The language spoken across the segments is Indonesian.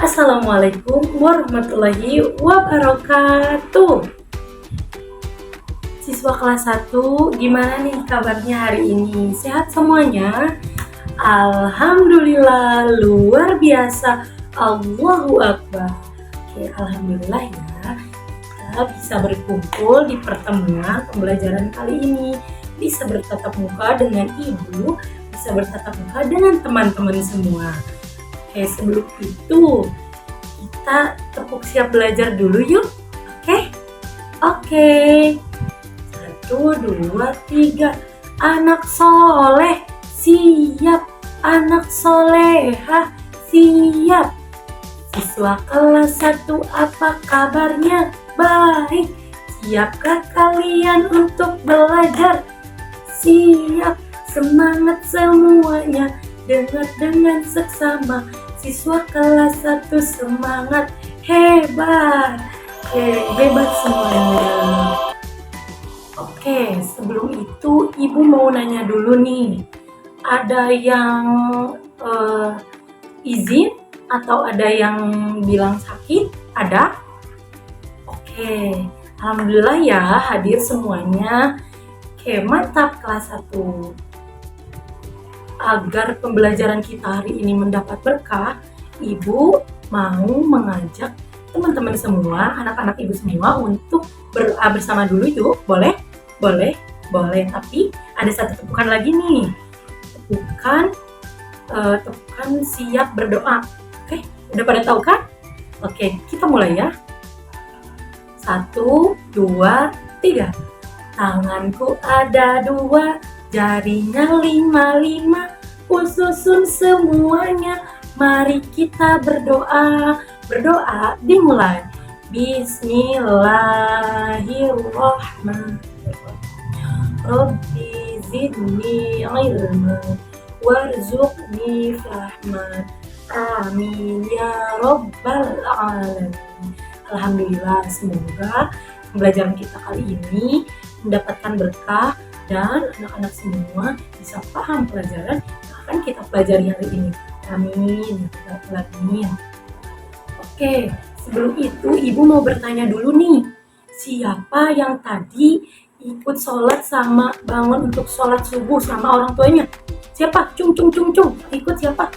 Assalamualaikum warahmatullahi wabarakatuh. Siswa kelas 1, gimana nih kabarnya hari ini? Sehat semuanya? Alhamdulillah, luar biasa. Allahu Akbar. Oke, alhamdulillah ya. Kita bisa berkumpul di pertemuan pembelajaran kali ini. Bisa bertatap muka dengan ibu, bisa bertatap muka dengan teman-teman semua. Oke, sebelum itu kita tepuk siap belajar dulu yuk. Oke. 1, 2, 3. Anak soleh siap, anak soleha siap. Siswa kelas 1, apa kabarnya? Baik. Siapkah kalian untuk belajar? Siap. Semangat semuanya, dengar dengan seksama. Siswa kelas 1 semangat, hebat. Hebat semuanya. Oke, sebelum itu ibu mau nanya dulu nih. Ada yang izin atau ada yang bilang sakit? Ada? Oke, alhamdulillah ya hadir semuanya. Oke, mantap kelas 1. Agar pembelajaran kita hari ini mendapat berkah, ibu mau mengajak teman-teman semua, anak-anak ibu semua untuk bersama dulu yuk. Boleh? Boleh. Tapi ada satu tepukan lagi nih. Tepukan siap berdoa. Oke, udah pada tahu kan? Oke, kita mulai ya. 1, 2, 3. Tanganku ada 2, jarinya 5, susun semuanya. Mari kita berdoa. Berdoa dimulai. Bismillahirrahmanirrahim. Rabbi zidni ilma warzuqni fahman. Amin ya rabbal alamin. Alhamdulillah, semoga pembelajaran kita kali ini mendapatkan berkah dan anak-anak semua bisa paham pelajaran yang akan kita pelajari hari ini. Amin. Amin. Oke, sebelum itu ibu mau bertanya dulu nih. Siapa yang tadi ikut sholat sama bangun untuk sholat subuh sama orang tuanya? Siapa? Cung. Ikut siapa?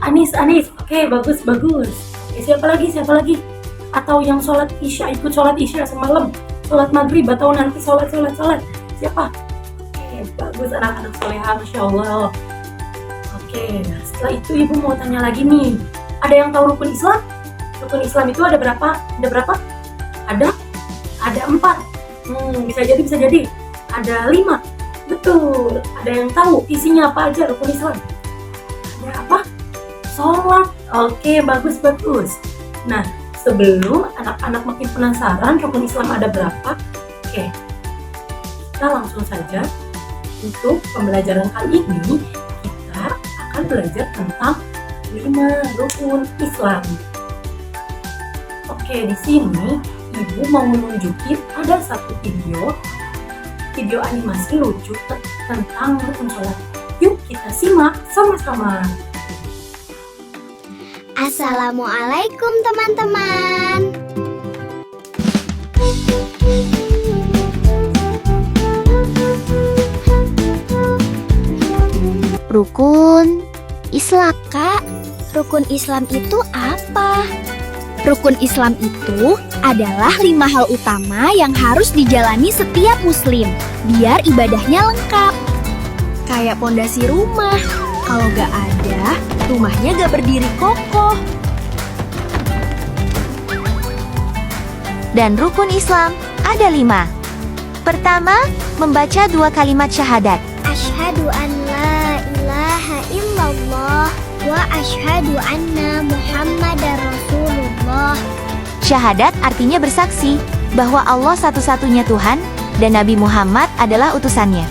Anis. Oke, bagus. Oke, siapa lagi? Atau yang sholat isya, ikut sholat isya semalam, sholat maghrib atau nanti sholat. Siapa? Oke, bagus anak-anak soleha, Masya Allah. Oke, nah setelah itu ibu mau tanya lagi nih. Ada yang tahu rukun Islam? Rukun Islam itu ada berapa? Ada 4. Bisa jadi. Ada 5. Betul. Ada yang tahu isinya apa aja rukun Islam? Ada apa? Sholat. Oke, bagus. Nah, sebelum anak-anak makin penasaran rukun Islam ada berapa, oke, kita langsung saja untuk pembelajaran kali ini kita akan belajar tentang 5 rukun Islam. Oke, di sini ibu mau menunjukin ada satu video animasi lucu tentang rukun sholat. Yuk kita simak sama-sama. Assalamualaikum teman-teman. Rukun Islam. Kak, rukun Islam itu apa? Rukun Islam itu adalah 5 hal utama yang harus dijalani setiap muslim biar ibadahnya lengkap. Kayak pondasi rumah, kalau gak ada, rumahnya gak berdiri kokoh. Dan rukun Islam ada 5. Pertama, membaca 2 kalimat syahadat. Asyhadu an la ilaha illallah wa asyhadu anna Muhammadar Rasulullah. Syahadat artinya bersaksi bahwa Allah satu-satunya Tuhan dan Nabi Muhammad adalah utusannya.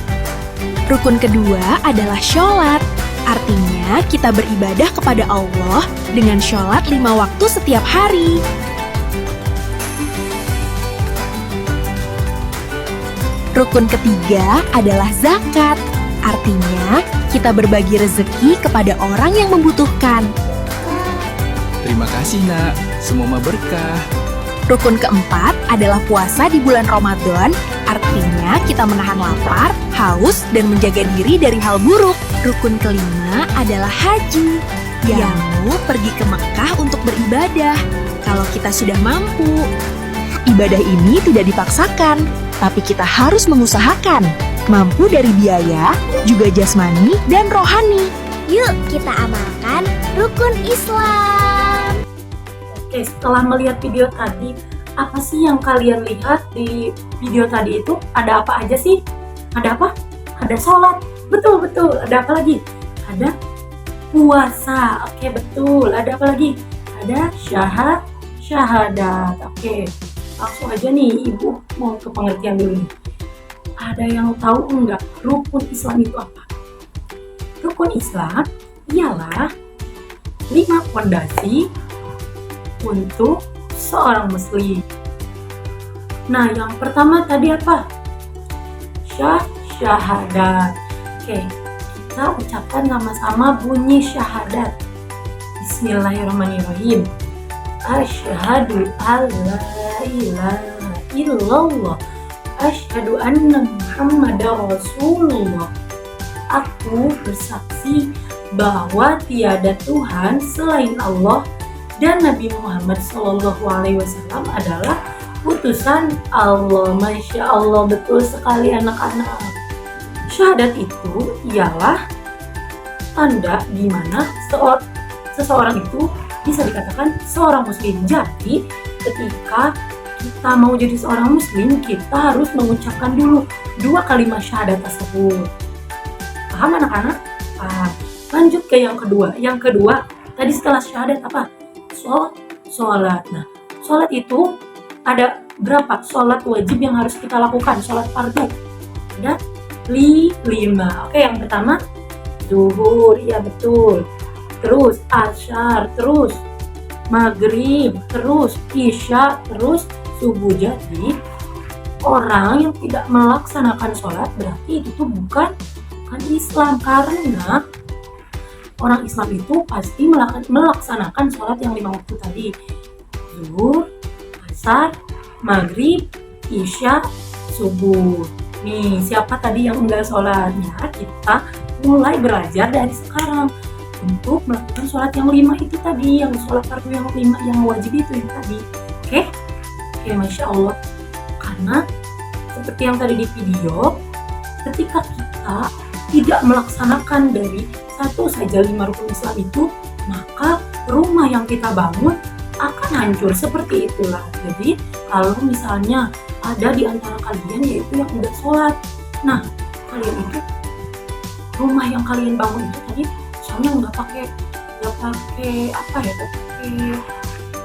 Rukun kedua adalah sholat. Artinya kita beribadah kepada Allah dengan sholat 5 waktu setiap hari. Rukun ketiga adalah zakat. Artinya kita berbagi rezeki kepada orang yang membutuhkan. Terima kasih nak, semoga berkah. Rukun keempat adalah puasa di bulan Ramadan, artinya kita menahan lapar, haus, dan menjaga diri dari hal buruk. Rukun kelima adalah haji, yaitu pergi ke Mekah untuk beribadah, kalau kita sudah mampu. Ibadah ini tidak dipaksakan, tapi kita harus mengusahakan, mampu dari biaya, juga jasmani dan rohani. Yuk kita amalkan rukun Islam. Oke, setelah melihat video tadi, apa sih yang kalian lihat di video tadi itu? Ada apa aja sih? Ada apa? Ada sholat. Betul. Ada apa lagi? Ada puasa. Oke, betul. Ada apa lagi? Ada syahadat. Oke, langsung aja nih Ibu mau ke pengertian dulu nih. Ada yang tahu enggak rukun Islam itu apa? Rukun Islam ialah 5 fondasi untuk seorang muslim. Nah, yang pertama tadi apa? Syahadat. Oke, kita ucapkan sama-sama bunyi syahadat. Bismillahirrahmanirrahim. Asyhadu alla ilaha illallah. Asyhadu anna Muhammadar Rasulullah. Aku bersaksi bahwa tiada Tuhan selain Allah dan Nabi Muhammad SAW adalah utusan Allah. Masya Allah, betul sekali anak-anak. Syahadat itu ialah tanda di mana seseorang itu bisa dikatakan seorang muslim. Jadi ketika kita mau jadi seorang muslim, kita harus mengucapkan dulu 2 kalimat syahadat tersebut. Paham anak-anak? Paham. Lanjut ke yang kedua. Yang kedua, tadi setelah syahadat apa? Sholat. Nah, sholat itu ada berapa sholat wajib yang harus kita lakukan? Sholat fardu ada 5. Oke, yang pertama zuhur, ya betul. Terus asyar, terus maghrib, terus isya, terus subuh. Jadi orang yang tidak melaksanakan sholat berarti itu bukan Islam, karena orang Islam itu pasti melaksanakan sholat yang 5 waktu tadi. Zuhur, asar, maghrib, isya, subuh. Nih, siapa tadi yang enggak sholat? Ya, kita mulai belajar dari sekarang untuk melakukan sholat yang 5 itu tadi, yang sholat fardu yang 5, yang wajib itu yang tadi. Oke, Masya Allah. Karena seperti yang tadi di video, ketika kita tidak melaksanakan dari satu saja 5 rukun Islam itu, maka rumah yang kita bangun akan hancur. Seperti itulah. Jadi kalau misalnya ada di antara kalian yaitu yang udah sholat, nah kalian itu rumah yang kalian bangun itu tadi misalnya nggak pakai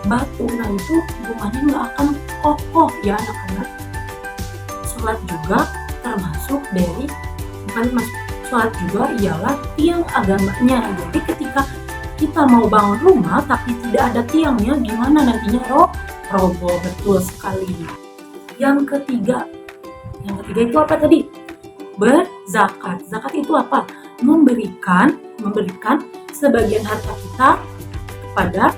batu, nah itu rumahnya nggak akan kokoh ya anak-anak. Sholat juga termasuk dari sholat juga ialah tiang agamanya. Jadi ketika kita mau bangun rumah tapi tidak ada tiangnya, gimana nantinya roboh. Betul sekali. Yang ketiga itu apa tadi? Berzakat. Zakat itu apa? Memberikan sebagian harta kita kepada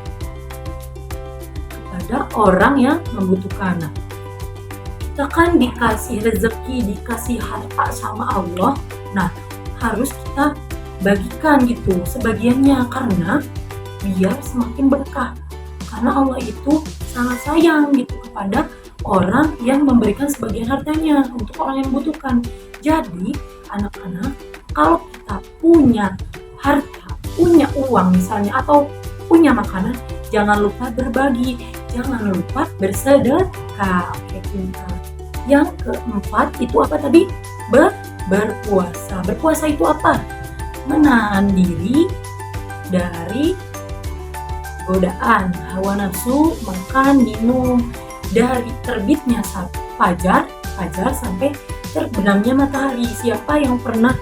orang yang membutuhkan. Nah, kita kan dikasih rezeki, dikasih harta sama Allah. Nah, harus kita bagikan gitu sebagiannya, karena biar semakin berkah. Karena Allah itu sangat sayang gitu kepada orang yang memberikan sebagian hartanya untuk orang yang membutuhkan. Jadi anak-anak, kalau kita punya harta, punya uang misalnya, atau punya makanan, jangan lupa berbagi, jangan lupa bersedekah. Oke, pintar. Yang keempat itu apa tadi? Berpuasa. Berpuasa itu apa? Menahan diri dari godaan hawa nafsu, makan, minum, dari terbitnya fajar sampai terbenamnya matahari. Siapa yang pernah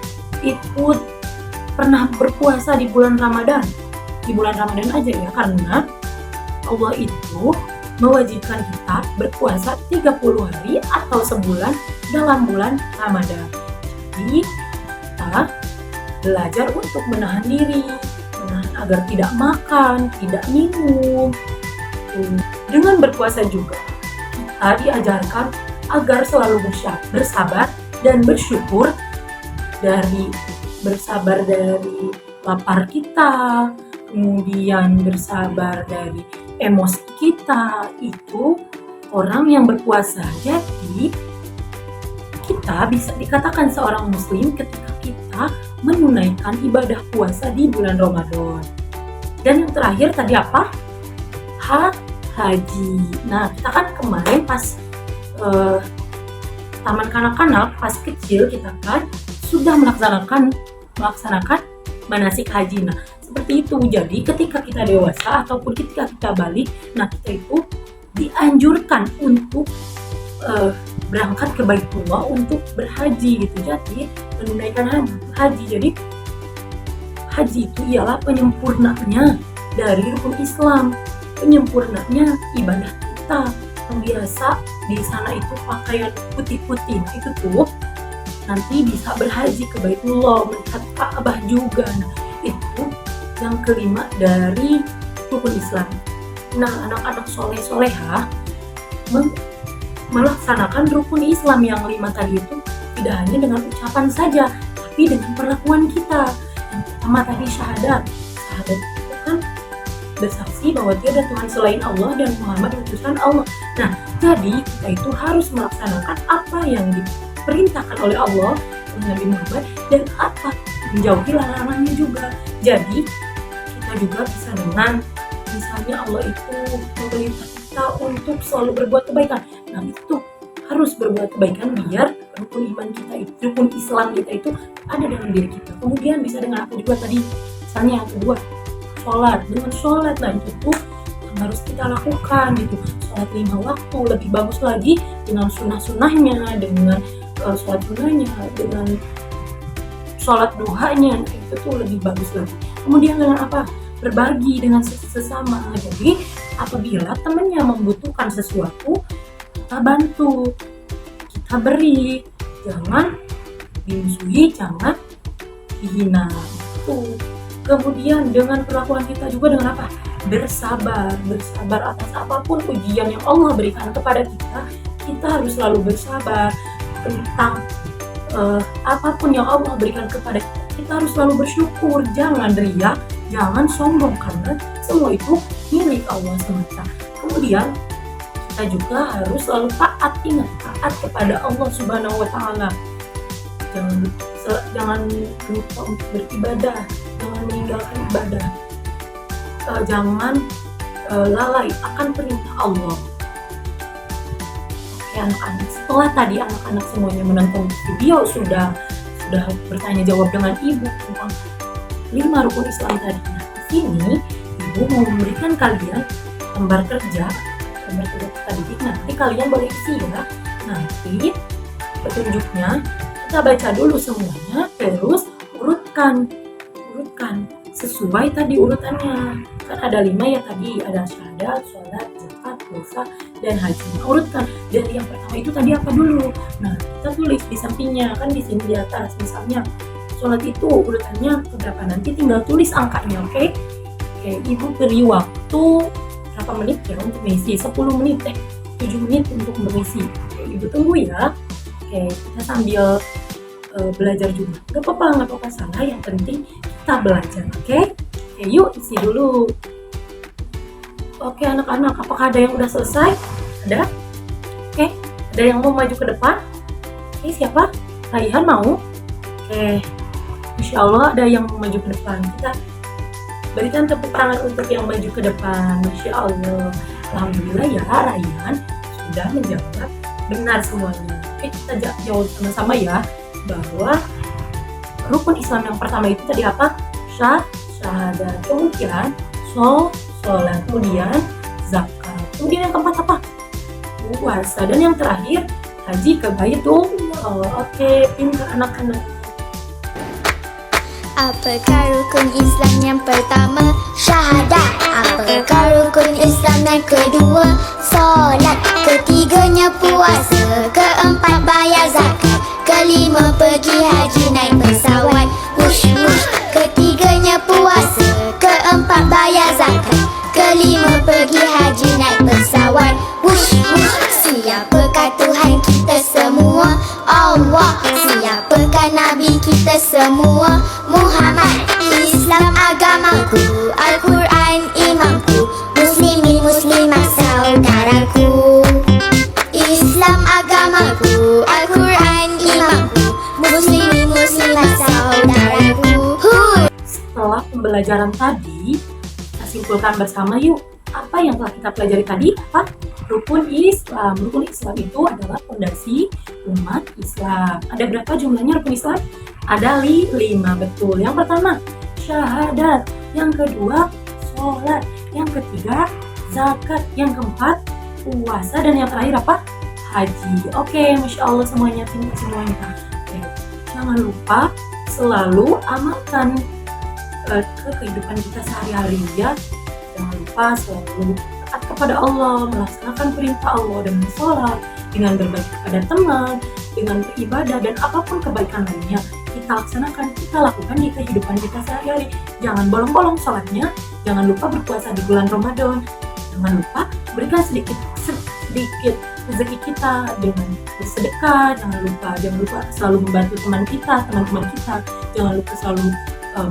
berpuasa di bulan Ramadan? Di bulan Ramadan aja ya, karena Allah itu mewajibkan kita berpuasa 30 hari atau sebulan dalam bulan Ramadan. Jadi kita belajar untuk menahan diri, menahan agar tidak makan, tidak minum. Dengan berpuasa juga kita diajarkan agar selalu bersabar dan bersyukur, dari bersabar dari lapar kita, kemudian bersabar dari emosi kita. Itu orang yang berpuasa. Jadi kita bisa dikatakan seorang muslim ketika kita menunaikan ibadah puasa di bulan Ramadan. Dan yang terakhir tadi apa? Haji. Nah, kita kan kemarin pas taman kanak-kanak, pas kecil kita kan sudah melaksanakan manasik haji. Nah, seperti itu. Jadi ketika kita dewasa ataupun ketika kita balik, nah kita itu dianjurkan untuk berangkat ke Baitullah untuk berhaji gitu. Jadi menunaikan haji. Jadi haji itu ialah penyempurnanya dari rukun Islam, penyempurnanya ibadah kita. Yang biasa di sana itu pakaian putih-putih, nah, itu tuh nanti bisa berhaji ke Baitullah, melihat Ka'bah juga. Nah, itu yang kelima dari rukun Islam. Nah, anak-anak soleh-solehah melaksanakan rukun Islam yang 5 tadi itu tidak hanya dengan ucapan saja, tapi dengan perlakuan kita. Yang pertama tadi syahadat. Syahadat itu kan bersaksi bahwa tiada Tuhan selain Allah dan Muhammad utusan Allah. Nah, jadi kita itu harus melaksanakan apa yang diperintahkan oleh Allah dan Nabi Muhammad, dan apa menjauhi larangannya juga. Jadi kita juga bisa dengan misalnya Allah itu memerintah kita untuk selalu berbuat kebaikan. Nah, itu harus berbuat kebaikan biar rukun iman kita itu, rukun Islam kita itu ada dalam diri kita. Kemudian bisa dengan apa juga tadi, misalnya yang kedua, sholat. Dengan sholat, nah itu tuh yang harus kita lakukan gitu. Sholat 5 waktu, lebih bagus lagi dengan sunnah-sunnahnya, dengan sholat sunnahnya, dengan sholat duhanya, nah itu tuh lebih bagus lagi. Kemudian dengan apa? Berbagi dengan sesama. Jadi apabila temannya membutuhkan sesuatu, kita bantu, kita beri, jangan dimusuhi, jangan dihina. Itu. Kemudian dengan perlakuan kita juga dengan apa? Bersabar atas apapun ujian yang Allah berikan kepada kita. Kita harus selalu bersabar tentang apapun yang Allah berikan kepada kita. Kita harus selalu bersyukur, jangan riya, jangan sombong, karena semua itu milik Allah semata. Kemudian kita juga harus selalu taat, ingat taat kepada Allah Subhanahu wa Ta'ala. Jangan lupa untuk beribadah, jangan meninggalkan ibadah, jangan lalai akan perintah Allah. Oke anak-anak, setelah tadi anak-anak semuanya menonton video, sudah bertanya jawab dengan ibu tentang 5 rukun Islam tadi. Nah, di sini ibu mau memberikan kalian lembar kerja tadi. Nanti kalian boleh isi ya. Nanti petunjuknya kita baca dulu semuanya, terus urutkan sesuai tadi urutannya. Kan ada 5 ya tadi, ada syahadat, sholat, zakat, puasa, dan haji. Nah, urutkan dari yang pertama itu tadi apa dulu. Nah, kita tulis di sampingnya, kan di sini di atas. Misalnya sholat itu urutannya berapa, nanti tinggal tulis angkanya, oke? Oke, ibu beri waktu berapa menit ya untuk mengisi? 10 menit 7 menit untuk mengisi. Oke, ibu tunggu ya. Oke, kita sambil belajar juga. Gak apa-apa salah, yang penting kita belajar, oke? Oke, yuk isi dulu. Oke anak-anak, apakah ada yang udah selesai? Ada? Oke, ada yang mau maju ke depan? Oke, siapa? Raihan mau? Oke, Insya Allah ada yang mau maju ke depan. Kita berikan tepuk tangan untuk yang maju ke depan. Masya Allah. Alhamdulillah ya, Raihan sudah menjawab benar semuanya. Oke, kita jawab sama-sama ya, bahwa rukun Islam yang pertama itu tadi apa? Syahadat. Kemudian sholat, kemudian zakat, kemudian yang keempat apa? Puasa, dan yang terakhir haji ke Baitullah. Oke, pintar anak-anak. Apakah rukun Islam yang pertama? Syahadat. Apakah rukun Islam yang kedua? Solat. Ketiganya puasa. Keempat bayar zakat. Kelima pergi haji naik pesawat. Wush wush. semua. Muhammad Islam agamaku, Al-Quran imamku, muslimin muslimah saudaraku. Islam agamaku, Al-Quran imamku, muslimin muslimah saudaraku. Setelah pembelajaran tadi, kita simpulkan bersama yuk. Apa yang telah kita pelajari tadi? Apa? Rukun Islam. Rukun Islam itu adalah fondasi umat Islam. Ada berapa jumlahnya rukun Islam? Ada 5, betul. Yang pertama, syahadat. Yang kedua, sholat. Yang ketiga, zakat. Yang keempat, puasa. Dan yang terakhir apa? Haji. Oke, Masya Allah semuanya, pintar semuanya. Oke. Jangan lupa selalu amalkan ke kehidupan kita sehari-hari ya. Jangan lupa selalu taat kepada Allah, melaksanakan perintah Allah dengan sholat, dengan berbagi kepada teman, dengan beribadah dan apapun kebaikan lainnya kita laksanakan, kita lakukan di kehidupan kita sehari-hari. Jangan bolong-bolong sholatnya, jangan lupa berpuasa di bulan Ramadan, jangan lupa berikan sedikit rezeki kita dengan bersedekah, jangan lupa selalu membantu teman-teman kita, jangan lupa selalu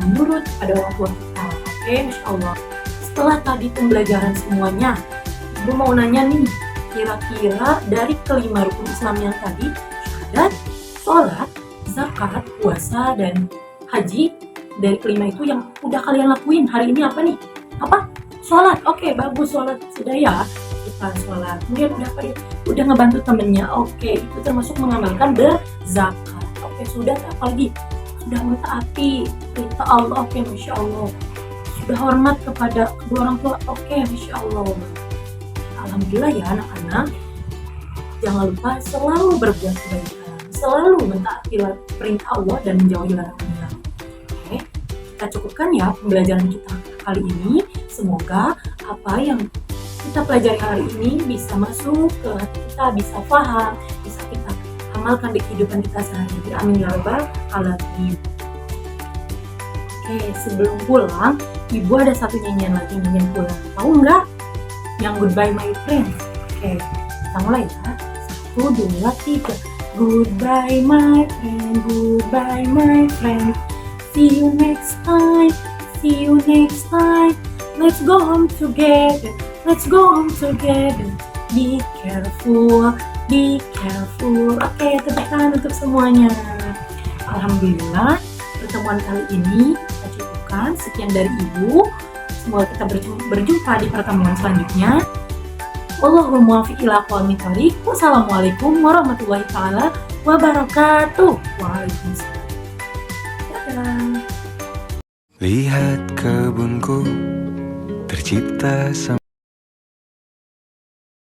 menurut pada orang tua kita. Oke, Masya Allah. Setelah tadi pembelajaran semuanya, Ibu mau nanya nih, kira-kira dari kelima rukun Islam yang tadi, syahadat, sholat, zakat, puasa, dan haji, dari kelima itu yang udah kalian lakuin hari ini apa nih? Apa? Sholat. Oke, bagus, sholat sudah ya. Kita sholat. Kemudian udah ngebantu temennya. Oke, itu termasuk mengamalkan berzakat. Oke, sudah apa lagi? Sudah mentaati perintah Allah. Oke, Masya Allah. Sudah hormat kepada kedua orang tua. Oke, Masya Allah. Alhamdulillah ya anak-anak. Jangan lupa selalu berbuat kebaikan, selalu mentaati perintah Allah dan menjauhi larangannya. Oke, kita cukupkan ya pembelajaran kita kali ini. Semoga apa yang kita pelajari hari ini bisa masuk ke hati kita, bisa paham, bisa kita amalkan di kehidupan kita sehari-hari. Amin ya rabbal alamin. Oke, sebelum pulang, Ibu ada satu nyanyian lagi nyanyian pulang. Tahu nggak? Yang Goodbye My Friend. Oke, kita mulai ya. 1, 2, 3. Goodbye my friend, goodbye my friend. See you next time, see you next time. Let's go home together, let's go home together. Be careful, be careful. Oke, tepuk tangan untuk semuanya. Alhamdulillah, pertemuan kali ini kita cukupkan. Sekian dari Ibu. Semoga kita berjumpa di pertemuan selanjutnya. Wallahul muwaffiq ila aqwamit thoriq. Wassalamualaikum warahmatullahi taala wabarakatuh. Waalaikumsalam. Dadah. Lihat kebunku tercipta